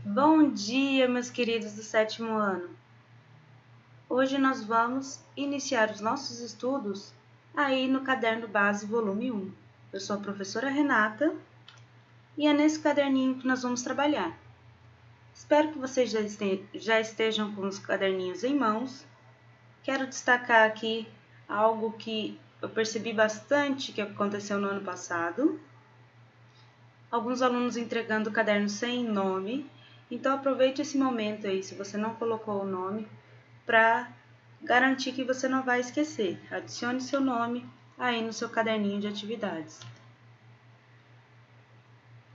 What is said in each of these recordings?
Bom dia, meus queridos do sétimo ano! Hoje nós vamos iniciar os nossos estudos aí no Caderno Base, volume 1. Eu sou a professora Renata e é nesse caderninho que nós vamos trabalhar. Espero que vocês já estejam com os caderninhos em mãos. Quero destacar aqui algo que eu percebi bastante que aconteceu no ano passado. Alguns alunos entregando o caderno sem nome. Então aproveite esse momento aí, se você não colocou o nome, para garantir que você não vai esquecer. Adicione seu nome aí no seu caderninho de atividades.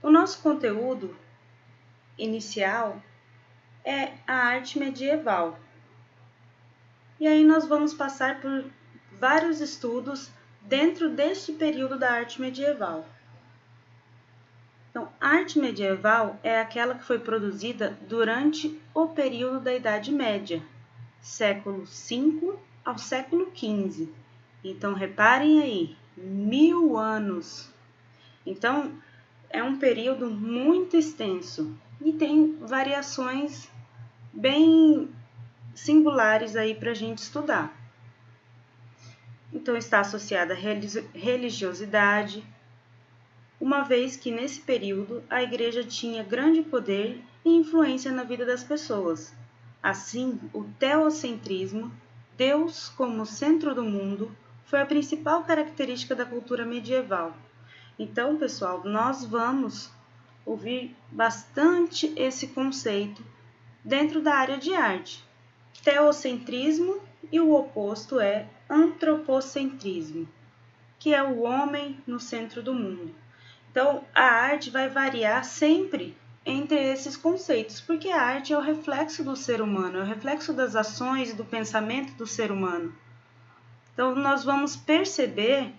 O nosso conteúdo inicial é a arte medieval. E aí nós vamos passar por vários estudos dentro deste período da arte medieval. Então, a arte medieval é aquela que foi produzida durante o período da Idade Média, século V ao século XV. Então, reparem aí, 1000 anos. Então, é um período muito extenso e tem variações bem singulares aí para a gente estudar. Então, está associada à religiosidade, uma vez que nesse período a igreja tinha grande poder e influência na vida das pessoas. Assim, o teocentrismo, Deus como centro do mundo, foi a principal característica da cultura medieval. Então, pessoal, nós vamos ouvir bastante esse conceito dentro da área de arte. Teocentrismo e o oposto é antropocentrismo, que é o homem no centro do mundo. Então, a arte vai variar sempre entre esses conceitos, porque a arte é o reflexo do ser humano, é o reflexo das ações e do pensamento do ser humano. Então, nós vamos perceber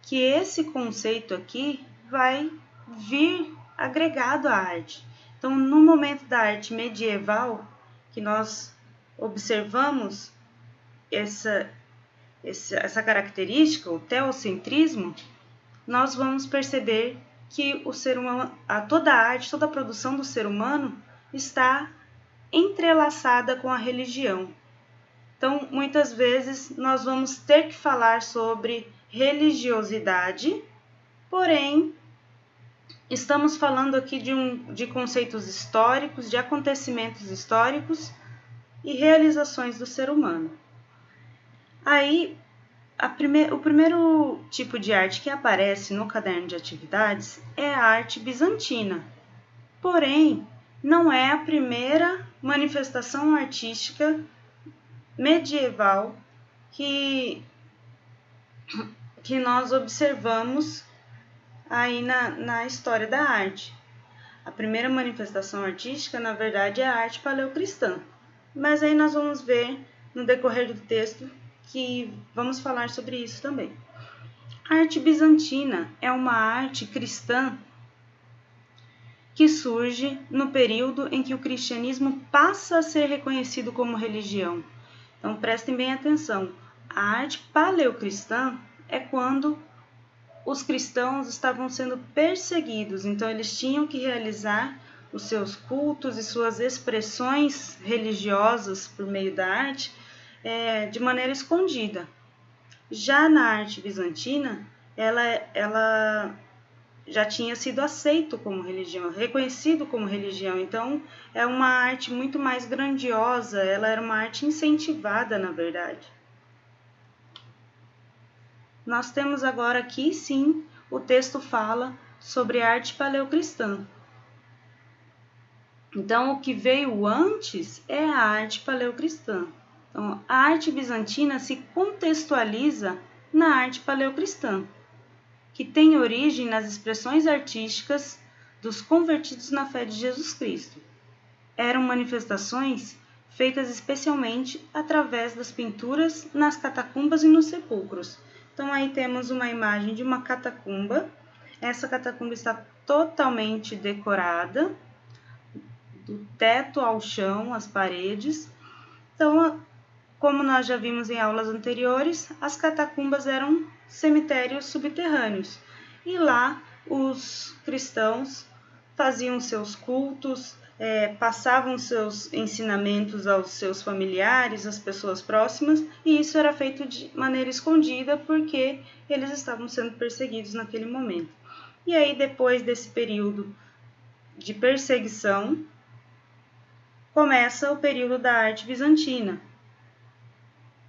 que esse conceito aqui vai vir agregado à arte. Então, no momento da arte medieval, que nós observamos essa característica, o teocentrismo, nós vamos perceber que o ser humano, toda a arte, toda a produção do ser humano está entrelaçada com a religião. Então, muitas vezes, nós vamos ter que falar sobre religiosidade, porém, estamos falando aqui de conceitos históricos, de acontecimentos históricos e realizações do ser humano. Aí, o primeiro tipo de arte que aparece no caderno de atividades é a arte bizantina. Porém, não é a primeira manifestação artística medieval que nós observamos aí na história da arte. A primeira manifestação artística, na verdade, é a arte paleocristã. Mas aí nós vamos ver no decorrer do texto que vamos falar sobre isso também. A arte bizantina é uma arte cristã que surge no período em que o cristianismo passa a ser reconhecido como religião. Então, prestem bem atenção. A arte paleocristã é quando os cristãos estavam sendo perseguidos, então eles tinham que realizar os seus cultos e suas expressões religiosas por meio da arte de maneira escondida. Já na arte bizantina, ela já tinha sido aceito como religião, reconhecido como religião. Então, é uma arte muito mais grandiosa, ela era uma arte incentivada, na verdade. Nós temos agora aqui, sim, o texto fala sobre a arte paleocristã. Então, o que veio antes é a arte paleocristã. Então, a arte bizantina se contextualiza na arte paleocristã, que tem origem nas expressões artísticas dos convertidos na fé de Jesus Cristo. Eram manifestações feitas especialmente através das pinturas nas catacumbas e nos sepulcros. Então, aí temos uma imagem de uma catacumba. Essa catacumba está totalmente decorada, do teto ao chão, as paredes. Então, como nós já vimos em aulas anteriores, as catacumbas eram cemitérios subterrâneos. E lá os cristãos faziam seus cultos, passavam seus ensinamentos aos seus familiares, às pessoas próximas, e isso era feito de maneira escondida porque eles estavam sendo perseguidos naquele momento. E aí, depois desse período de perseguição, começa o período da arte bizantina,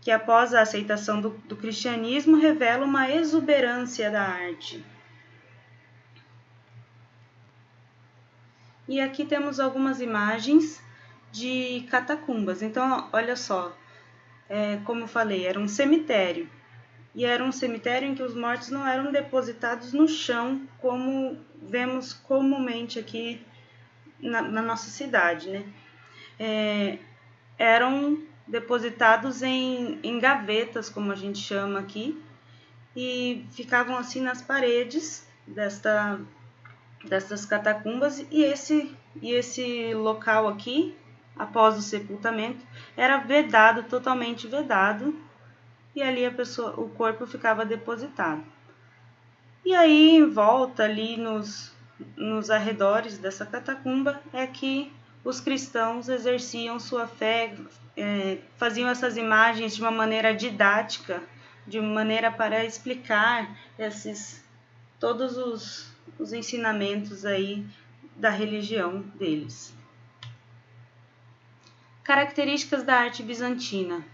que após a aceitação do cristianismo revela uma exuberância da arte. E aqui temos algumas imagens de catacumbas. Então, olha só, como eu falei, era um cemitério. E era um cemitério em que os mortos não eram depositados no chão, como vemos comumente aqui na nossa cidade, né? Eram depositados em gavetas, como a gente chama aqui, e ficavam assim nas paredes dessas catacumbas, e esse local aqui, após o sepultamento, era vedado, totalmente vedado, e ali o corpo ficava depositado. E aí, em volta, ali nos arredores dessa catacumba, é que os cristãos exerciam sua fé, faziam essas imagens de uma maneira didática, de maneira para explicar todos os ensinamentos aí da religião deles. Características da arte bizantina.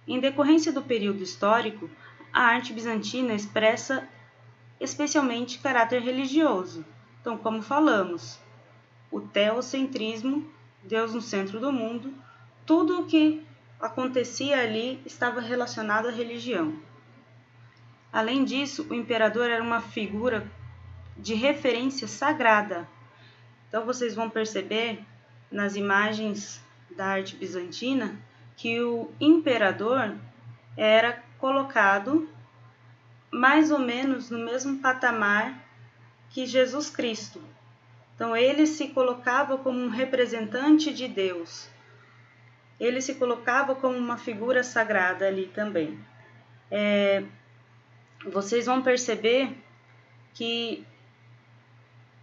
Em decorrência do período histórico, a arte bizantina expressa especialmente caráter religioso. Então, como falamos, o teocentrismo, Deus no centro do mundo, tudo o que acontecia ali estava relacionado à religião. Além disso, o imperador era uma figura de referência sagrada. Então, vocês vão perceber nas imagens da arte bizantina que o imperador era colocado mais ou menos no mesmo patamar que Jesus Cristo. Então, ele se colocava como um representante de Deus. Ele se colocava como uma figura sagrada ali também. Vocês vão perceber que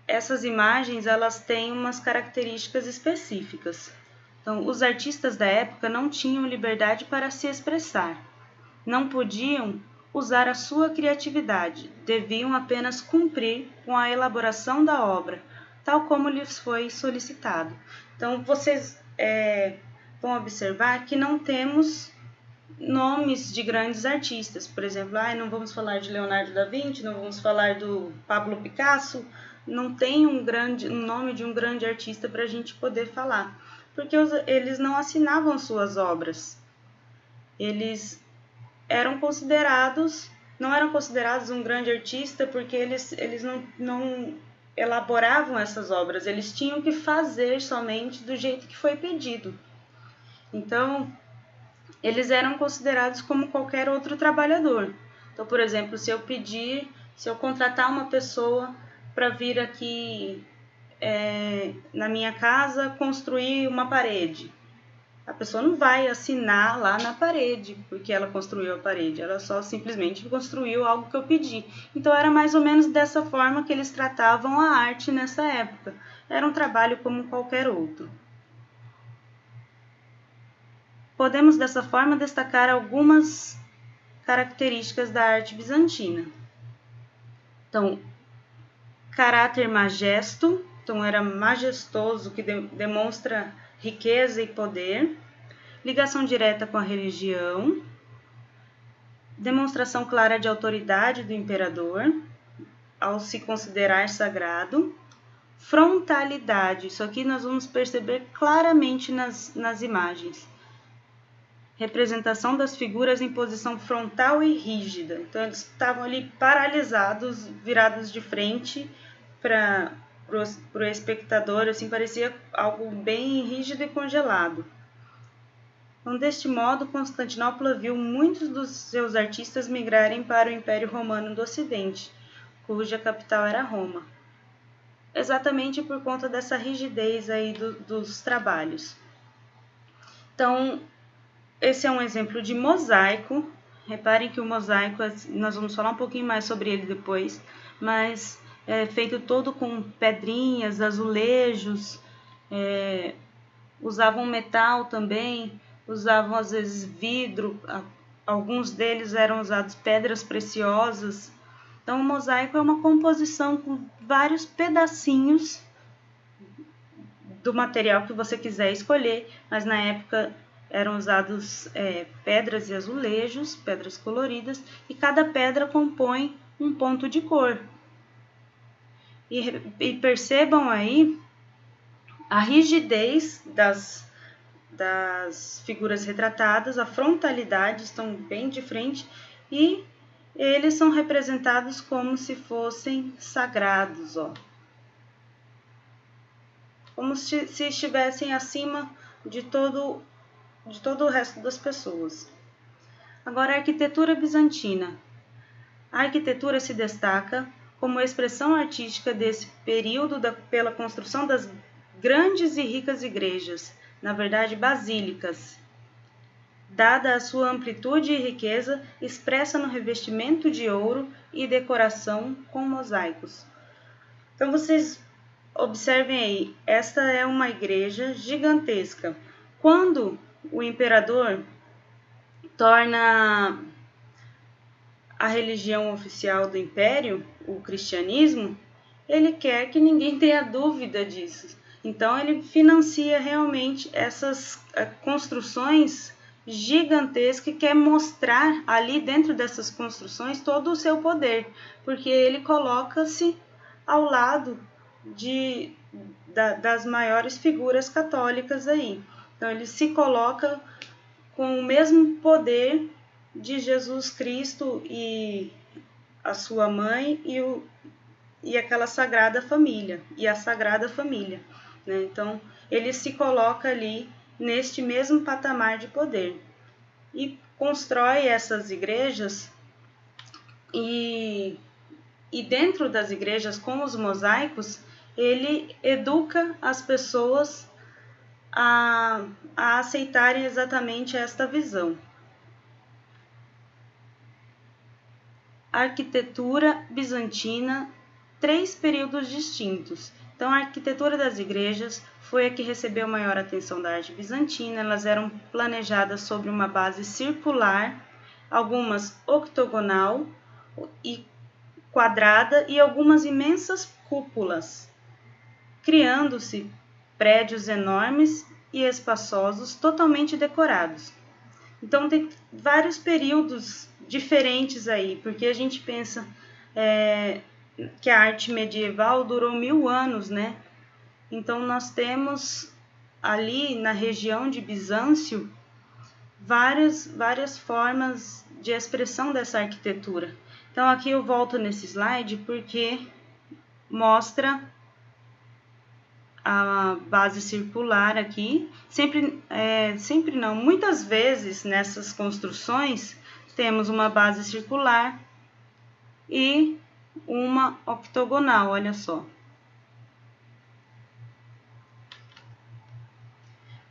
essas imagens elas têm umas características específicas. Então, os artistas da época não tinham liberdade para se expressar. Não podiam usar a sua criatividade, deviam apenas cumprir com a elaboração da obra, tal como lhes foi solicitado. Então, vocês vão observar que não temos nomes de grandes artistas. Por exemplo, não vamos falar de Leonardo da Vinci, não vamos falar do Pablo Picasso, não tem um nome de um grande artista para a gente poder falar, porque eles não assinavam suas obras. Eles não eram considerados um grande artista porque eles não elaboravam essas obras, eles tinham que fazer somente do jeito que foi pedido. Então, eles eram considerados como qualquer outro trabalhador. Então, por exemplo, se eu contratar uma pessoa para vir aqui na minha casa construir uma parede, a pessoa não vai assinar lá na parede porque ela construiu a parede, ela só simplesmente construiu algo que eu pedi. Então era mais ou menos dessa forma que eles tratavam a arte nessa época. Era um trabalho como qualquer outro. Podemos dessa forma destacar algumas características da arte bizantina. Então, caráter majesto, então era majestoso, que demonstra riqueza e poder, ligação direta com a religião, demonstração clara de autoridade do imperador, ao se considerar sagrado, frontalidade, isso aqui nós vamos perceber claramente nas imagens, representação das figuras em posição frontal e rígida, então eles estavam ali paralisados, virados de frente para o espectador, assim, parecia algo bem rígido e congelado. Então, deste modo, Constantinopla viu muitos dos seus artistas migrarem para o Império Romano do Ocidente, cuja capital era Roma, exatamente por conta dessa rigidez aí dos trabalhos. Então, esse é um exemplo de mosaico. Reparem que o mosaico, nós vamos falar um pouquinho mais sobre ele depois, mas feito todo com pedrinhas, azulejos, usavam metal também, usavam às vezes vidro, alguns deles eram usados pedras preciosas. Então o mosaico é uma composição com vários pedacinhos do material que você quiser escolher, mas na época eram usados pedras e azulejos, pedras coloridas, e cada pedra compõe um ponto de cor. E percebam aí a rigidez das figuras retratadas, a frontalidade, estão bem de frente, e eles são representados como se fossem sagrados, ó. Como se estivessem acima de todo o resto das pessoas. Agora, a arquitetura bizantina. A arquitetura se destaca como expressão artística desse período pela construção das grandes e ricas igrejas, na verdade basílicas, dada a sua amplitude e riqueza expressa no revestimento de ouro e decoração com mosaicos. Então vocês observem aí, esta é uma igreja gigantesca. Quando o imperador torna a religião oficial do império, o cristianismo, ele quer que ninguém tenha dúvida disso. Então ele financia realmente essas construções gigantescas e quer mostrar ali dentro dessas construções todo o seu poder, porque ele coloca-se ao lado das maiores figuras católicas aí. Então ele se coloca com o mesmo poder de Jesus Cristo e a sua mãe e aquela Sagrada Família, e a Sagrada Família, né? Então, ele se coloca ali neste mesmo patamar de poder e constrói essas igrejas e dentro das igrejas, com os mosaicos, ele educa as pessoas a aceitarem exatamente esta visão. Arquitetura bizantina, 3 períodos distintos. Então, a arquitetura das igrejas foi a que recebeu maior atenção da arte bizantina. Elas eram planejadas sobre uma base circular, algumas octogonal e quadrada e algumas imensas cúpulas, criando-se prédios enormes e espaçosos, totalmente decorados. Então, tem vários períodos diferentes aí, porque a gente pensa que a arte medieval durou 1000 anos, né? Então, nós temos ali na região de Bizâncio várias formas de expressão dessa arquitetura. Então, aqui eu volto nesse slide porque mostra a base circular aqui. Sempre não, muitas vezes nessas construções temos uma base circular e uma octogonal, olha só.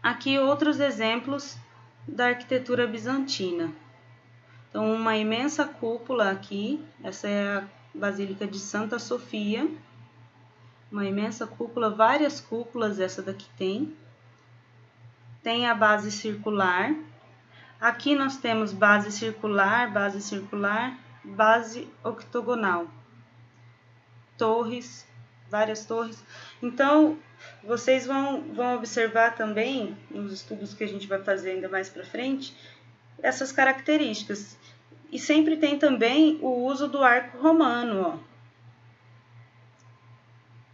Aqui outros exemplos da arquitetura bizantina. Então, uma imensa cúpula aqui, essa é a Basílica de Santa Sofia. Uma imensa cúpula, várias cúpulas essa daqui tem. Tem a base circular. Aqui nós temos base circular, base octogonal. Torres, várias torres. Então, vocês vão observar também, nos estudos que a gente vai fazer ainda mais para frente, essas características. E sempre tem também o uso do arco romano, ó.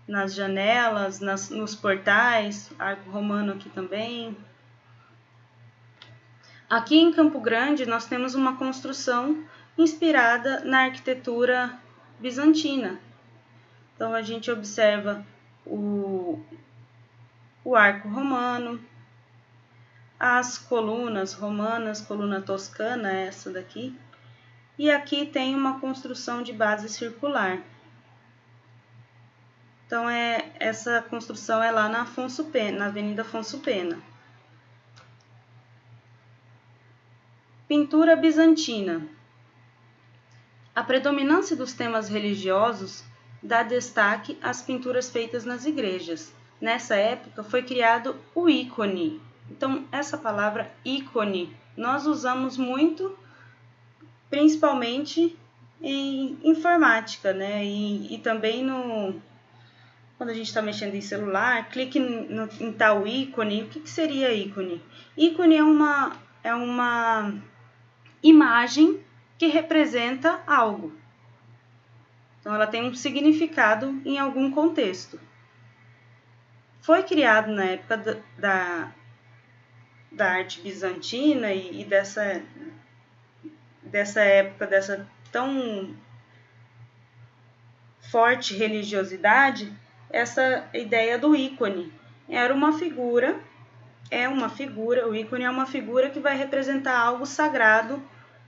Nas janelas, nos portais, arco romano aqui também. Aqui em Campo Grande nós temos uma construção inspirada na arquitetura bizantina. Então a gente observa o arco romano, as colunas romanas, coluna toscana, essa daqui, e aqui tem uma construção de base circular. Então essa construção é lá na Afonso Pena, na Avenida Afonso Pena. Pintura bizantina. A predominância dos temas religiosos dá destaque às pinturas feitas nas igrejas. Nessa época foi criado o ícone. Então, essa palavra ícone nós usamos muito, principalmente em informática, né? E também quando a gente está mexendo em celular, clique em tal ícone. O que seria ícone? Ícone é uma imagem que representa algo. Então, ela tem um significado em algum contexto. Foi criado na época da arte bizantina e dessa época, dessa tão forte religiosidade, essa ideia do ícone. Era uma figura, o ícone é uma figura que vai representar algo sagrado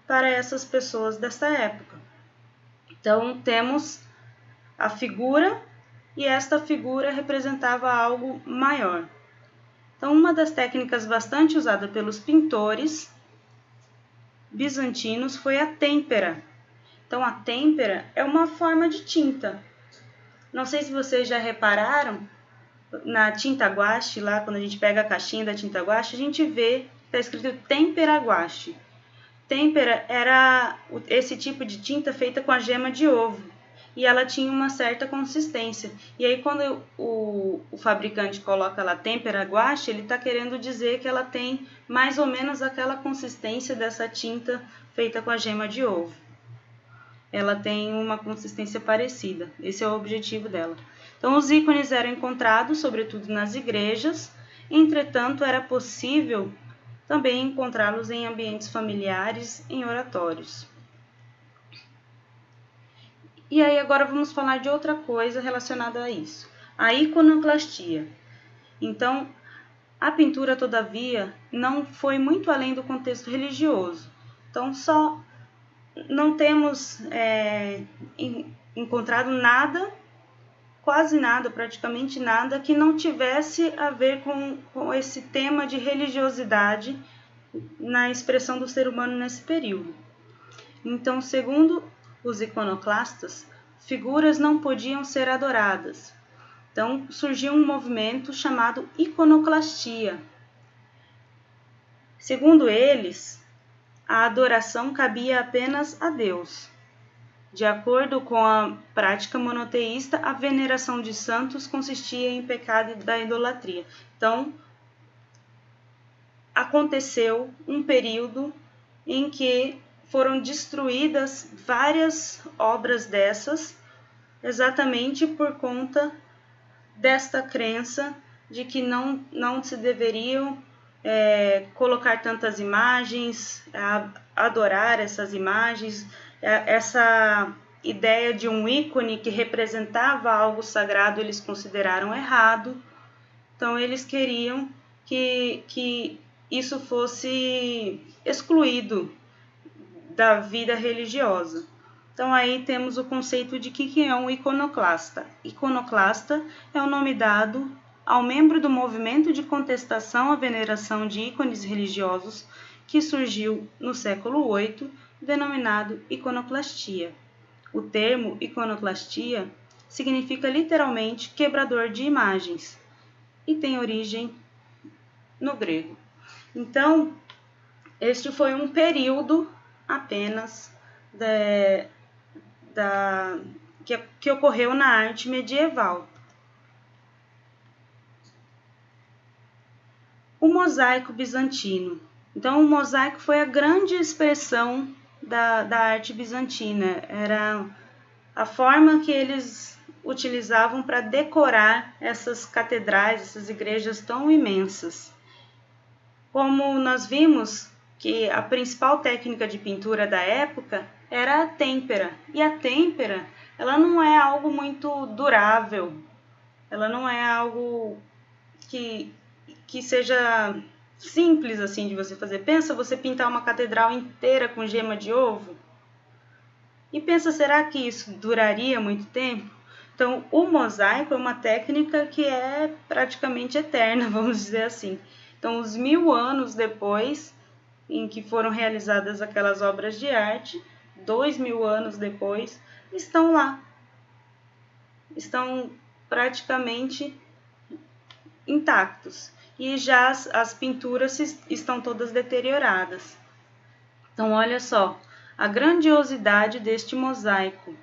para essas pessoas dessa época. Então, temos a figura e esta figura representava algo maior. Então, uma das técnicas bastante usada pelos pintores bizantinos foi a têmpera. Então, a têmpera é uma forma de tinta. Não sei se vocês já repararam, na tinta guache, lá quando a gente pega a caixinha da tinta guache, a gente vê, está escrito têmpera guache. Têmpera era esse tipo de tinta feita com a gema de ovo. E ela tinha uma certa consistência. E aí, quando o fabricante coloca lá têmpera guache, ele está querendo dizer que ela tem mais ou menos aquela consistência dessa tinta feita com a gema de ovo. Ela tem uma consistência parecida. Esse é o objetivo dela. Então, os ícones eram encontrados, sobretudo nas igrejas. Entretanto, era possível também encontrá-los em ambientes familiares, em oratórios. E aí agora vamos falar de outra coisa relacionada a isso, a iconoclastia. Então, a pintura, todavia, não foi muito além do contexto religioso. Então, só não temos encontrado nada, quase nada, praticamente nada, que não tivesse a ver com esse tema de religiosidade na expressão do ser humano nesse período. Então, segundo os iconoclastas, figuras não podiam ser adoradas. Então, surgiu um movimento chamado iconoclastia. Segundo eles, a adoração cabia apenas a Deus. De acordo com a prática monoteísta, a veneração de santos consistia em pecado da idolatria. Então, aconteceu um período em que foram destruídas várias obras dessas, exatamente por conta desta crença de que não se deveriam colocar tantas imagens, adorar essas imagens, essa ideia de um ícone que representava algo sagrado eles consideraram errado. Então, eles queriam que isso fosse excluído da vida religiosa. Então, aí temos o conceito de que é um iconoclasta. Iconoclasta é o nome dado ao membro do movimento de contestação à veneração de ícones religiosos que surgiu no século VIII, denominado iconoclastia. O termo iconoclastia significa literalmente quebrador de imagens e tem origem no grego. Então, este foi um período apenas que ocorreu na arte medieval. O mosaico bizantino. Então, o mosaico foi a grande expressão da arte bizantina. Era a forma que eles utilizavam para decorar essas catedrais, essas igrejas tão imensas. Como nós vimos que a principal técnica de pintura da época era a têmpera. E a têmpera, ela não é algo muito durável, ela não é algo que seja simples assim de você fazer. Pensa você pintar uma catedral inteira com gema de ovo? E pensa, será que isso duraria muito tempo? Então, o mosaico é uma técnica que é praticamente eterna, vamos dizer assim. Então, os 1000 anos depois em que foram realizadas aquelas obras de arte, 2000 anos depois, estão lá. estão praticamente intactos. E já as pinturas estão todas deterioradas. Então, olha só a grandiosidade deste mosaico.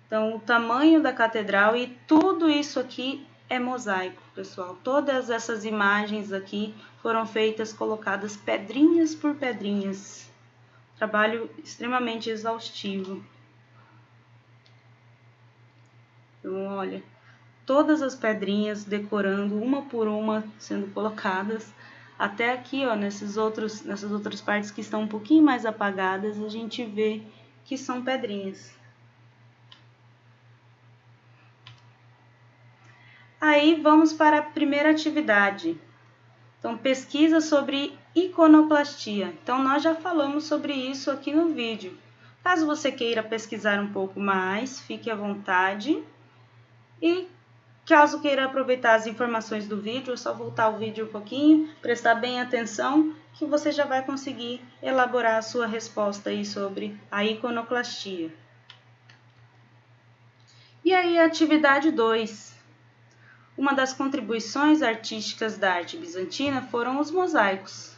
Então, o tamanho da catedral e tudo isso aqui é mosaico, pessoal. Todas essas imagens aqui foram feitas, colocadas pedrinhas por pedrinhas. Trabalho extremamente exaustivo. Então, olha, todas as pedrinhas decorando uma por uma, sendo colocadas. Até aqui, ó, nessas outras partes que estão um pouquinho mais apagadas, a gente vê que são pedrinhas. Aí vamos para a primeira atividade. Então, pesquisa sobre iconoplastia. Então, nós já falamos sobre isso aqui no vídeo. Caso você queira pesquisar um pouco mais, fique à vontade. E caso queira aproveitar as informações do vídeo, é só voltar o vídeo um pouquinho, prestar bem atenção, que você já vai conseguir elaborar a sua resposta aí sobre a iconoclastia. E aí, a atividade 2. Uma das contribuições artísticas da arte bizantina foram os mosaicos.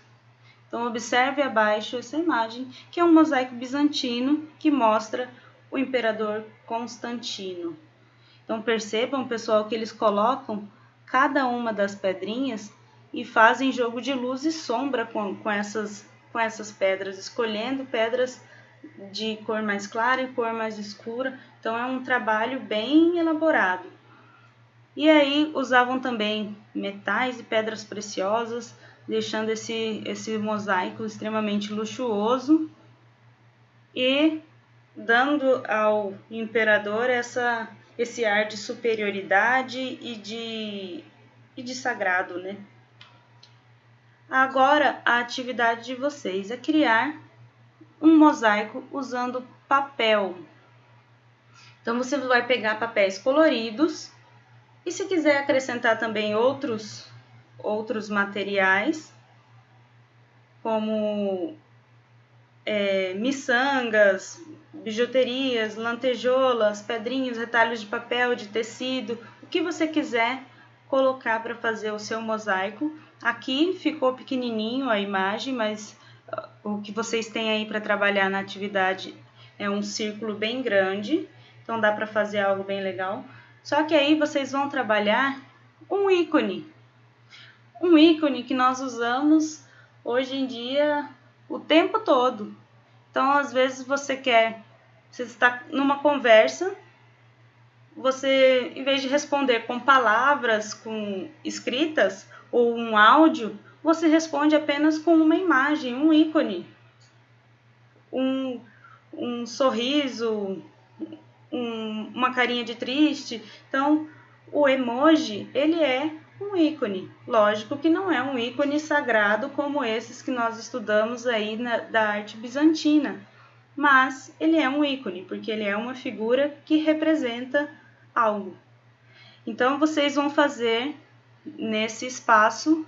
Então, observe abaixo essa imagem, que é um mosaico bizantino que mostra o imperador Constantino. Então, percebam, pessoal, que eles colocam cada uma das pedrinhas e fazem jogo de luz e sombra com essas pedras, escolhendo pedras de cor mais clara e cor mais escura. Então, é um trabalho bem elaborado. E aí, usavam também metais e pedras preciosas, deixando esse mosaico extremamente luxuoso e dando ao imperador esse ar de superioridade e de sagrado, né? Agora, a atividade de vocês é criar um mosaico usando papel. Então, você vai pegar papéis coloridos e, se quiser acrescentar também outros materiais, como miçangas, bijuterias, lantejoulas, pedrinhas, retalhos de papel, de tecido, o que você quiser colocar para fazer o seu mosaico. Aqui ficou pequenininho a imagem, mas o que vocês têm aí para trabalhar na atividade é um círculo bem grande, então dá para fazer algo bem legal. Só que aí vocês vão trabalhar um ícone que nós usamos hoje em dia o tempo todo. Então, às vezes você está numa conversa, você, em vez de responder com palavras, com escritas ou um áudio, você responde apenas com uma imagem, um ícone, um sorriso, uma carinha de triste. Então, o emoji, ele é um ícone. Lógico que não é um ícone sagrado como esses que nós estudamos aí da arte bizantina, mas ele é um ícone, porque ele é uma figura que representa algo. Então, vocês vão fazer nesse espaço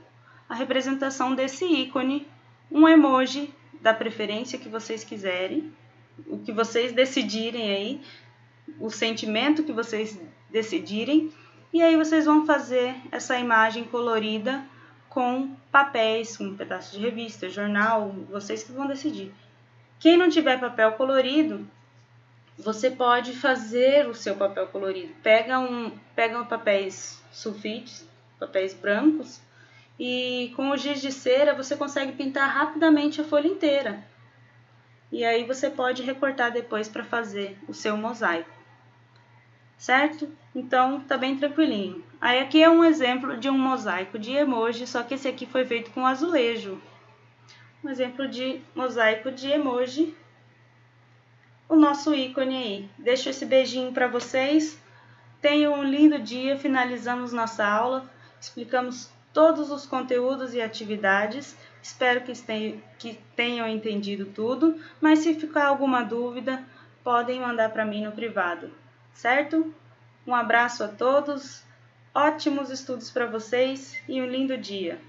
a representação desse ícone, um emoji da preferência que vocês quiserem, o que vocês decidirem aí, o sentimento que vocês decidirem, e aí vocês vão fazer essa imagem colorida com papéis, com um pedaço de revista, jornal, vocês que vão decidir. Quem não tiver papel colorido, você pode fazer o seu papel colorido. Pega papéis sulfites, papéis brancos, e com o giz de cera você consegue pintar rapidamente a folha inteira. E aí você pode recortar depois para fazer o seu mosaico. Certo? Então, tá bem tranquilinho. Aí aqui é um exemplo de um mosaico de emoji, só que esse aqui foi feito com azulejo. Um exemplo de mosaico de emoji. O nosso ícone aí. Deixo esse beijinho para vocês. Tenham um lindo dia. Finalizamos nossa aula. Explicamos todos os conteúdos e atividades. Espero que tenham entendido tudo. Mas se ficar alguma dúvida, podem mandar para mim no privado. Certo? Um abraço a todos, ótimos estudos para vocês e um lindo dia!